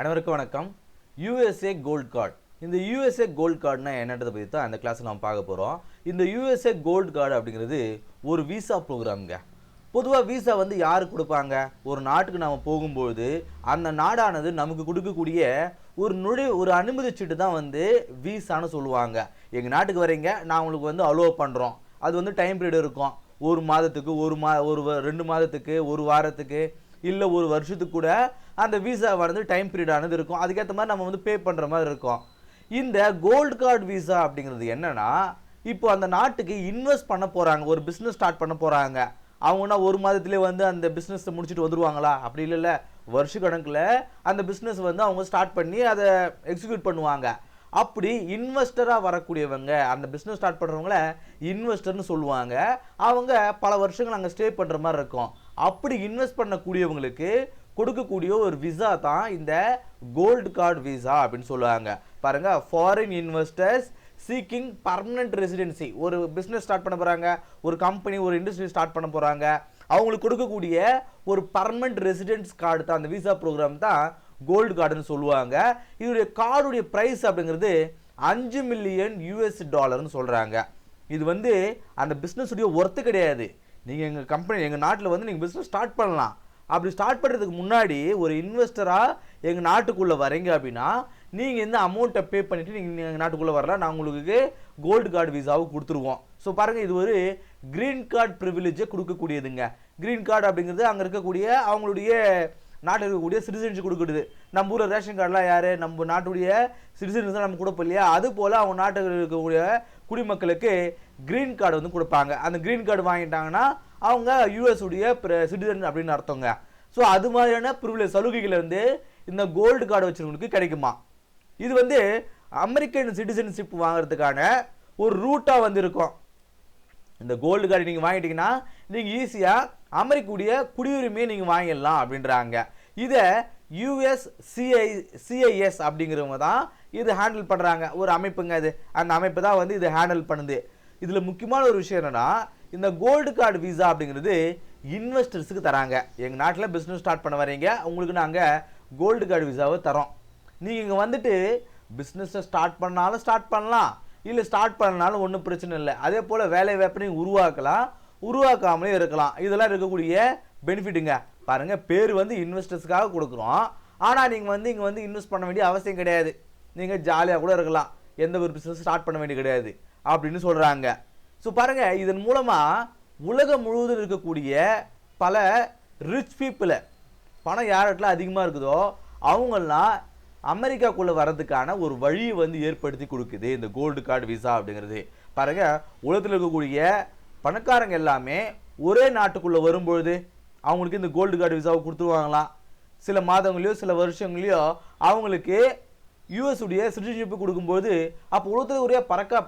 அனைவருக்கும் வணக்கம். USA gold card. இந்த யூஎஸ்ஏ கோல்ட் கார்டுனா என்னன்றதை பற்றி தான் அந்த கிளாஸில் நம்ம பார்க்க போகிறோம். இந்த யூஎஸ்ஏ கோல்ட் கார்டு அப்படிங்கிறது ஒரு விசா ப்ரோக்ராம்ங்க. பொதுவாக விசா வந்து யாருக்கு கொடுப்பாங்க? ஒரு நாட்டுக்கு நம்ம போகும்போது அந்த நாடானது நமக்கு கொடுக்கக்கூடிய ஒரு அனுமதி சீட்டு தான் வந்து விசான்னு சொல்லுவாங்க. எங்கள் நாட்டுக்கு வரீங்க, நான் உங்களுக்கு வந்து அலோவ் பண்ணுறோம். அது வந்து டைம் பீரியட் இருக்கும். ஒரு மாதத்துக்கு, ஒரு 2 மாதத்துக்கு, ஒரு வாரத்துக்கு, இல்லை ஒரு வருஷத்துக்கு கூட அந்த விசா வந்து டைம் பீரியட் ஆனது இருக்கும். அதுக்கேற்ற மாதிரி நம்ம வந்து பே பண்ணுற மாதிரி இருக்கும். இந்த கோல்டு கார்டு விசா அப்படிங்கிறது என்னன்னா, இப்போ அந்த நாட்டுக்கு இன்வெஸ்ட் பண்ண போகிறாங்க, ஒரு பிஸ்னஸ் ஸ்டார்ட் பண்ண போகிறாங்க. அவங்கன்னா ஒரு மாதத்துலேயே வந்து அந்த பிஸ்னஸை முடிச்சுட்டு வந்துடுவாங்களா? அப்படி இல்லை, வருஷ கணக்கில் அந்த பிஸ்னஸ் வந்து அவங்க ஸ்டார்ட் பண்ணி அதை எக்ஸிக்யூட் பண்ணுவாங்க. அப்படி இன்வெஸ்டராக வரக்கூடியவங்க, அந்த பிஸ்னஸ் ஸ்டார்ட் பண்ணுறவங்கள இன்வெஸ்டர்னு சொல்லுவாங்க. அவங்க பல வருஷங்கள் அங்கே ஸ்டே பண்ணுற மாதிரி இருக்கும். அப்படி இன்வெஸ்ட் பண்ணக்கூடியவங்களுக்கு கொடுக்கக்கூடிய ஒரு விசா தான் இந்த கோல்டு கார்டு விசா அப்படின்னு சொல்லுவாங்க. பாருங்க, foreign investors seeking permanent residency. ஒரு பிஸ்னஸ் ஸ்டார்ட் பண்ண போகிறாங்க, ஒரு கம்பெனி, ஒரு இண்டஸ்ட்ரி ஸ்டார்ட் பண்ண போகிறாங்க. அவங்களுக்கு கொடுக்கக்கூடிய ஒரு பர்மனன்ட் ரெசிடென்ஸ் கார்டு தான், அந்த விசா ப்ரோக்ராம் தான் கோல்டு கார்டுன்னு சொல்லுவாங்க. இதோடைய கார்டுடைய ப்ரைஸ் அப்படிங்கிறது $5 மில்லியன் சொல்கிறாங்க. இது வந்து அந்த பிஸ்னஸுடைய ஒர்த்து கிடையாது. நீங்கள் எங்கள் கம்பெனி, எங்கள் நாட்டில் வந்து நீங்கள் பிஸ்னஸ் ஸ்டார்ட் பண்ணலாம். அப்படி ஸ்டார்ட் பண்ணுறதுக்கு முன்னாடி ஒரு இன்வெஸ்டராக எங்கள் நாட்டுக்குள்ளே வரீங்க அப்படின்னா நீங்கள் இந்த அமௌண்ட்டை பே பண்ணிவிட்டு நீங்கள் எங்கள் நாட்டுக்குள்ளே வரலாம். நான் உங்களுக்கு கோல்டு கார்டு விசாவை கொடுத்துருவோம். ஸோ பாருங்கள், இது ஒரு க்ரீன் கார்டு ப்ரிவிலேஜை கொடுக்கக்கூடியதுங்க. க்ரீன் கார்டு அப்படிங்கிறது அங்கே இருக்கக்கூடிய அவங்களுடைய நாட்டில் இருக்கக்கூடிய சிட்டிசன்ஷிப் கொடுக்குறது. நம்ம ஊரில் ரேஷன் கார்டெலாம் யார்? நம்ம நாட்டுடைய சிட்டிசன்ஸ் தான் நம்ம கொடுப்போம் இல்லையா? அது போல் அவங்க நாட்டில் இருக்கக்கூடிய குடிமக்களுக்கு க்ரீன் கார்டு வந்து கொடுப்பாங்க. அந்த க்ரீன் கார்டு வாங்கிட்டாங்கன்னா அவங்க யூஎஸ் உடைய சிட்டிசன் அப்படின்னு அர்த்தங்க. ஸோ அது மாதிரியான ப்ரிவிலேஜ் சலுகைகள் வந்து இந்த கோல்டு கார்டு வச்சுருவங்களுக்கு கிடைக்குமா? இது வந்து அமெரிக்கன் சிட்டிசன்ஷிப் வாங்குறதுக்கான ஒரு ரூட்டாக வந்து இருக்கும். இந்த கோல்டு கார்டு நீங்கள் வாங்கிட்டீங்கன்னா நீங்கள் ஈஸியாக அமெரிக்குடைய குடியுரிமையை நீங்கள் வாங்கிடலாம் அப்படின்றாங்க. இதை சிஐஎஸ் அப்படிங்கிறவங்க தான் இது ஹேண்டில் பண்ணுறாங்க. ஒரு அமைப்புங்க இது. அந்த அமைப்பு தான் வந்து இது ஹேண்டில் பண்ணுது. இதில் முக்கியமான ஒரு விஷயம் என்னென்னா, இந்த கோல்டு கார்டு விசா அப்படிங்கிறது இன்வெஸ்டர்ஸுக்கு தராங்க. எங்கள் நாட்டில் பிஸ்னஸ் ஸ்டார்ட் பண்ண வரீங்க, உங்களுக்கு நாங்கள் கோல்டு கார்டு விசாவை தரோம். நீங்கள் இங்கே வந்துட்டு பிஸ்னஸை ஸ்டார்ட் பண்ணாலும் ஸ்டார்ட் பண்ணலாம், இல்லை ஸ்டார்ட் பண்ணாலும் ஒன்றும் பிரச்சனை இல்லை. அதே போல் வேலை வாய்ப்பை நீங்கள் உருவாக்கலாம், உருவாக்காமலே இருக்கலாம். இதெல்லாம் இருக்கக்கூடிய பெனிஃபிட்டுங்க. பாருங்கள், பேர் வந்து இன்வெஸ்டர்ஸுக்காக கொடுக்குறோம். ஆனால் நீங்கள் வந்து இங்கே வந்து இன்வெஸ்ட் பண்ண வேண்டிய அவசியம் கிடையாது. நீங்கள் ஜாலியாக கூட இருக்கலாம், எந்த ஒரு பிஸ்னஸ் ஸ்டார்ட் பண்ண வேண்டிய கிடையாது அப்படின்னு சொல்கிறாங்க. ஸோ பாருங்கள், இதன் மூலமாக உலகம் முழுவதும் இருக்கக்கூடிய பல ரிச் பீப்புளை, பணம் யார்கிட்ட அதிகமாக இருக்குதோ அவங்கெல்லாம் அமெரிக்காக்குள்ளே வர்றதுக்கான ஒரு வழியை வந்து ஏற்படுத்தி கொடுக்குது இந்த கோல்டு கார்டு விசா அப்படிங்கிறது. பாருங்கள், உலகத்தில் இருக்கக்கூடிய பணக்காரங்க எல்லாமே ஒரே நாட்டுக்குள்ளே வரும்பொழுது அவங்களுக்கு இந்த கோல்டு கார்டு விசாவை கொடுத்துருவாங்களாம். சில மாதங்களையோ சில வருஷங்களையோ அவங்களுக்கு யூஎஸ் உடைய சிட்டிசன்ஷிப்பு கொடுக்கும்போது அப்போ உலகத்தில் உடைய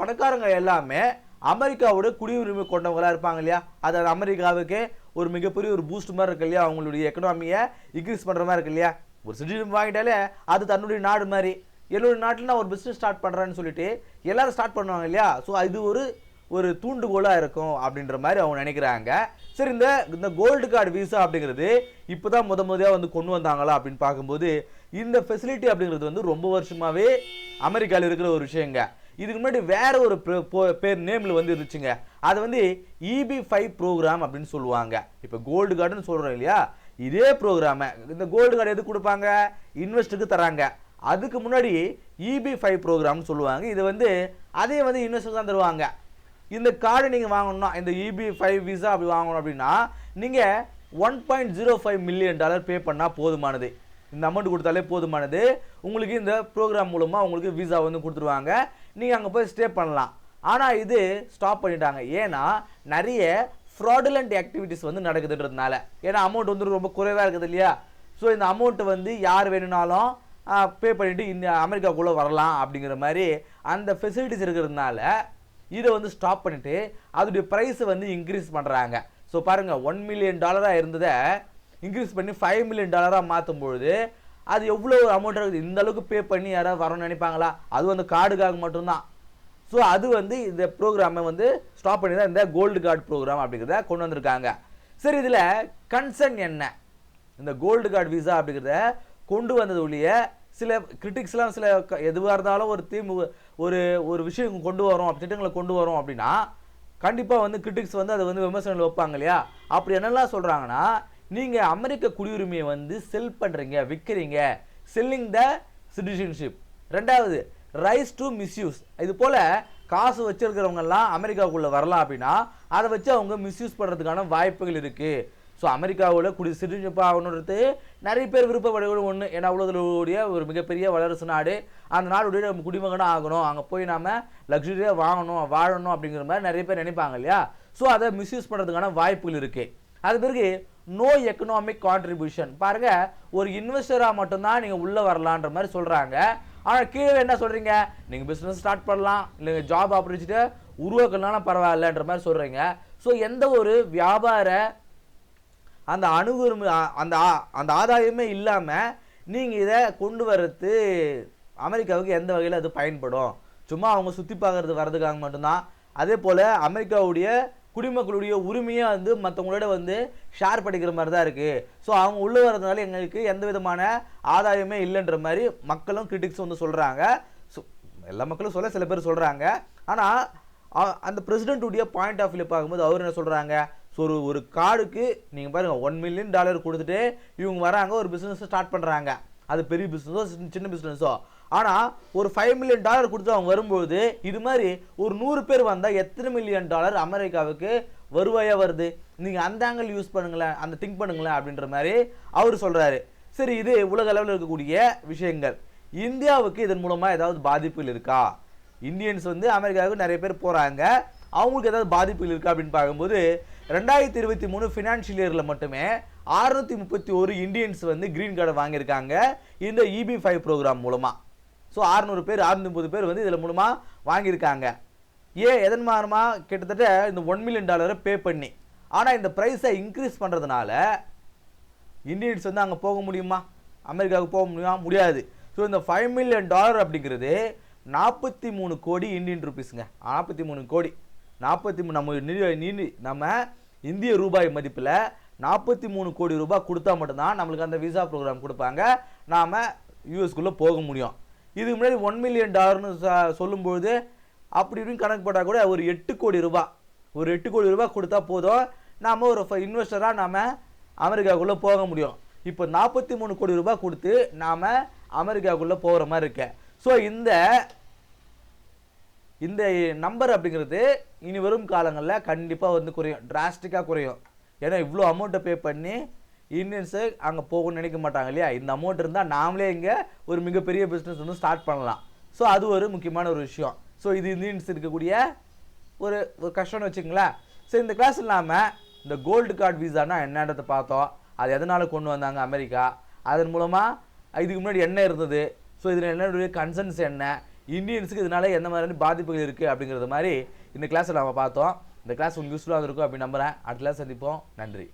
பணக்காரங்க எல்லாமே அமெரிக்காவோட குடியுரிமை கொண்டவங்களாக இருப்பாங்க இல்லையா? அது அமெரிக்காவுக்கு ஒரு மிகப்பெரிய ஒரு பூஸ்ட் மாதிரி இருக்கு இல்லையா? அவங்களுடைய எக்கனாமியை இன்க்ரீஸ் பண்ணுற மாதிரி இருக்கு இல்லையா? ஒரு சிட்டிசன் வாங்கிட்டாலே அது தன்னுடைய நாடு மாதிரி. என்னுடைய நாட்டில் நான் ஒரு பிஸ்னஸ் ஸ்டார்ட் பண்ணுறேன்னு சொல்லிட்டு எல்லாரும் ஸ்டார்ட் பண்ணுவாங்க இல்லையா? ஸோ இது ஒரு தூண்டுகோலாக இருக்கும் அப்படின்ற மாதிரி அவங்க நினைக்கிறாங்க. சரி, இந்த கோல்டு கார்டு விசா அப்படிங்கிறது இப்போ தான் முதல்ல வந்து கொண்டு வந்தாங்களா அப்படின்னு பார்க்கும்போது இந்த ஃபெசிலிட்டி அப்படிங்கிறது வந்து ரொம்ப வருஷமாகவே அமெரிக்காவில் இருக்கிற ஒரு விஷயங்க. இதுக்கு முன்னாடி வேற ஒரு பேர் நேமில் வந்து இருந்துச்சுங்க. அது வந்து EB-5 ப்ரோக்ராம் அப்படின்னு சொல்லுவாங்க. இப்போ கோல்டு கார்டுன்னு சொல்கிறோம் இல்லையா? இதே ப்ரோக்ராமை இந்த கோல்டு கார்டு எதுக்கு கொடுப்பாங்க? இன்வெஸ்டருக்கு தராங்க. அதுக்கு முன்னாடி EB-5 ப்ரோக்ராம்னு சொல்லுவாங்க. இது வந்து அதே வந்து இன்வெஸ்டர் தான் தருவாங்க. இந்த கார்டு நீங்கள் வாங்கணும்னா, இந்த EB-5 விசா அப்படி வாங்கணும் அப்படின்னா நீங்கள் $1.05 மில்லியன் பே பண்ணால் போதுமானது. இந்த அமௌண்ட் கொடுத்தாலே போதுமானது. உங்களுக்கு இந்த ப்ரோக்ராம் மூலமாக உங்களுக்கு விசா வந்து கொடுத்துருவாங்க. நீங்கள் அங்கே போய் ஸ்டே பண்ணலாம். ஆனால் இது ஸ்டாப் பண்ணிட்டாங்க. ஏன்னா நிறைய ஃப்ராடுலண்ட் ஆக்டிவிட்டிஸ் வந்து நடக்குதுன்றதுனால. ஏன்னா அமௌண்ட் வந்து ரொம்ப குறைவாக இருக்குது இல்லையா? ஸோ இந்த அமௌண்ட்டு வந்து யார் வேணும்னாலும் பே பண்ணிவிட்டு இந்த அமெரிக்காக்குள்ளே வரலாம் அப்படிங்கிற மாதிரி அந்த ஃபெசிலிட்டிஸ் இருக்கிறதுனால இதை வந்து ஸ்டாப் பண்ணிவிட்டு அதோடைய ப்ரைஸை வந்து இன்க்ரீஸ் பண்ணுறாங்க. ஸோ பாருங்கள், $1 மில்லியன் இருந்ததை இன்க்ரீஸ் பண்ணி $5 மில்லியன் மாற்றும் பொழுது அது எவ்வளோ ஒரு அமௌண்ட்டாக இருக்குது. இந்த அளவுக்கு பே பண்ணி யாராவது வரணும்னு நினைப்பாங்களா? அது வந்து கார்டுக்காக மட்டும்தான். ஸோ அது வந்து இந்த ப்ரோக்ராமை வந்து ஸ்டாப் பண்ணி தான் இந்த கோல்டு கார்டு ப்ரோக்ராம் அப்படிங்கிறத கொண்டு வந்திருக்காங்க. சரி, இதில் கன்சர்ன் என்ன? இந்த கோல்டு கார்டு விசா அப்படிங்கிறத கொண்டு வந்தது ஒழிய சில கிரிட்டிக்ஸ்லாம் சில எதுவாக இருந்தாலும் ஒரு ஒரு விஷயம் கொண்டு வரோம், திட்டங்களை கொண்டு வரோம் அப்படின்னா கண்டிப்பாக வந்து கிரிட்டிக்ஸ் வந்து அதை வந்து விமர்சனங்கள் வைப்பாங்க இல்லையா? அப்படி என்னெல்லாம் சொல்கிறாங்கன்னா, நீங்கள் அமெரிக்க குடியுரிமையை வந்து செல் பண்ணுறீங்க, விற்கிறீங்க, செல்லிங் த சிட்டிசன்ஷிப். ரெண்டாவது, ரைஸ் டு மிஸ்யூஸ். இது போல் காசு வச்சிருக்கிறவங்கெல்லாம் அமெரிக்காவுக்குள்ளே வரலாம் அப்படின்னா அதை வச்சு அவங்க மிஸ்யூஸ் பண்ணுறதுக்கான வாய்ப்புகள் இருக்குது. ஸோ அமெரிக்காவில் சிட்டிசன்ஷிப் ஆகணுன்றது நிறைய பேர் விருப்பப்படக்கூடிய ஒன்று. ஏன்னா உலகத்துடைய ஒரு மிகப்பெரிய வல்லரசு நாடு, அந்த நாடுடைய நம்ம குடிமகனாக ஆகணும், அங்கே போய் நாம் லக்ஸுரியாக வாழணும் அப்படிங்கிற மாதிரி நிறைய பேர் நினைப்பாங்க இல்லையா? ஸோ அதை மிஸ்யூஸ் பண்ணுறதுக்கான வாய்ப்புகள் இருக்குது. அது பிறகு நோ எக்கனாமிக் கான்ட்ரிபியூஷன். பாருங்கள், ஒரு இன்வெஸ்டராக மட்டும்தான் நீங்கள் உள்ளே வரலான்ற மாதிரி சொல்கிறாங்க. ஆனால் கீழே என்ன சொல்கிறீங்க, நீங்கள் பிஸ்னஸ் ஸ்டார்ட் பண்ணலாம், இல்லைங்க ஜாப் ஆப்பர்ச்சுனிட்டியை உருவாக்கலனாலும் பரவாயில்லன்ற மாதிரி சொல்கிறீங்க. ஸோ எந்த ஒரு வியாபார அந்த அணுகுமுறை அந்த ஆதாயமே இல்லாமல் நீங்கள் இதை கொண்டு வர்றது அமெரிக்காவுக்கு எந்த வகையில் அது பயன்படும்? சும்மா அவங்க சுற்றி பார்க்கறது வர்றதுக்காக மட்டும்தான். அதே போல் அமெரிக்காவுடைய குடிமக்களுடைய உரிமையை வந்து மற்றவங்களோட வந்து ஷேர் பண்ணிக்கிற மாதிரி தான் இருக்குது. ஸோ அவங்க உள்ளே வர்றதுனால எங்களுக்கு எந்த விதமான ஆதாயமே இல்லைன்ற மாதிரி மக்களும் கிரிட்டிக்ஸ் வந்து சொல்கிறாங்க. ஸோ எல்லா மக்களும் சொல்ல சில பேர் சொல்கிறாங்க. ஆனால் அந்த பிரசிடென்ட்டுடைய பாயிண்ட் ஆஃப் வியூ பார்க்கும்போது அவர் என்ன சொல்கிறாங்க, ஸோ ஒரு கார்டுக்கு நீங்கள் பாருங்கள் $1 மில்லியன் கொடுத்துட்டு இவங்க வராங்க, ஒரு பிஸ்னஸை ஸ்டார்ட் பண்ணுறாங்க. அது பெரிய பிஸ்னஸோ சின்ன பிஸ்னஸோ. ஆனால் ஒரு $5 மில்லியன் கொடுத்து அவங்க வரும்போது இது மாதிரி ஒரு 100 பேர் வந்தால் எத்தனை $1 மில்லியன் அமெரிக்காவுக்கு வருவாயாக வருது? நீங்கள் அந்த ஆங்கிள் யூஸ் பண்ணுங்களேன், அந்த திங்க் பண்ணுங்களேன் அப்படின்ற மாதிரி அவர் சொல்கிறாரு. சரி, இது உலக அளவில் இருக்கக்கூடிய விஷயங்கள். இந்தியாவுக்கு இதன் மூலமாக ஏதாவது பாதிப்புகள் இருக்கா? இந்தியன்ஸ் வந்து அமெரிக்காவுக்கு நிறைய பேர் போகிறாங்க, அவங்களுக்கு ஏதாவது பாதிப்புகள் இருக்கா அப்படின்னு பார்க்கும்போது 2023 ஃபினான்ஷியல் இயரில் மட்டுமே 631 இந்தியன்ஸ் வந்து கிரீன் கார்டை வாங்கியிருக்காங்க இந்த EB-5 ப்ரோக்ராம் மூலமாக. ஸோ 630 பேர் வந்து இதில் மூலமாக வாங்கியிருக்காங்க. எதன் மூலமாக? கிட்டத்தட்ட இந்த $1 மில்லியன் பே பண்ணி. ஆனால் இந்த ப்ரைஸை இன்க்ரீஸ் பண்ணுறதுனால இந்தியன்ஸ் வந்து அங்கே போக முடியுமா? அமெரிக்காவுக்கு போக முடியாது. ஸோ இந்த $5 மில்லியன் அப்படிங்கிறது 43 கோடி இந்தியன் ருபீஸுங்க. 43 கோடி 43 நம்ம இந்திய ரூபாய் மதிப்பில் 43 கோடி ரூபாய் கொடுத்தா மட்டும்தான் நம்மளுக்கு அந்த விசா ப்ரோக்ராம் கொடுப்பாங்க, நாம் யூஎஸ்குள்ளே போக முடியும். இதுக்கு முன்னாடி $1 மில்லியன் சொல்லும்போது அப்படி இப்படின்னு கணக்கு போட்டால் கூட ஒரு 8 கோடி ரூபாய் கொடுத்தா போதும், நாம் ஒரு இன்வெஸ்டராக நாம் அமெரிக்காவுக்குள்ளே போக முடியும். இப்போ 43 கோடி ரூபாய் கொடுத்து நாம் அமெரிக்காவுக்குள்ளே போகிற மாதிரி இருக்கு. ஸோ இந்த நம்பர் அப்படிங்கிறது இனி வரும் காலங்களில் கண்டிப்பாக வந்து குறையும், டிராஸ்டிக்காக குறையும். ஏன்னா இவ்வளோ அமௌண்ட்டை பே பண்ணி இந்தியன்ஸு அங்கே போகணும்னு நினைக்க மாட்டாங்க இல்லையா? இந்த அமௌண்ட் இருந்தால் நாமளே இங்கே ஒரு மிகப்பெரிய பிஸ்னஸ் வந்து ஸ்டார்ட் பண்ணலாம். ஸோ அது ஒரு முக்கியமான ஒரு விஷயம். ஸோ இது இந்தியன்ஸ் இருக்கக்கூடிய ஒரு கஷ்டம்னு வச்சுங்களேன். ஸோ இந்த கிளாஸ் இல்லாமல் இந்த கோல்டு கார்டு விசானா என்னன்றதை பார்த்தோம். அது எதனால் கொண்டு வந்தாங்க அமெரிக்கா, அதன் மூலமாக இதுக்கு முன்னாடி என்ன இருந்தது, ஸோ இதில் என்னுடைய கன்சர்ன்ஸ் என்ன, இந்தியன்ஸுக்கு இதனால எந்த மாதிரியான பாதிப்புகள் இருக்குது அப்படிங்கிறது மாதிரி இந்த கிளாஸில் நம்ம பார்த்தோம். இந்த கிளாஸ் உங்களுக்கு யூஸ்ஃபுல்லாக இருக்கும் அப்படின்னு நம்புகிறேன். அடுத்த கிளாஸ் சந்திப்போம். நன்றி.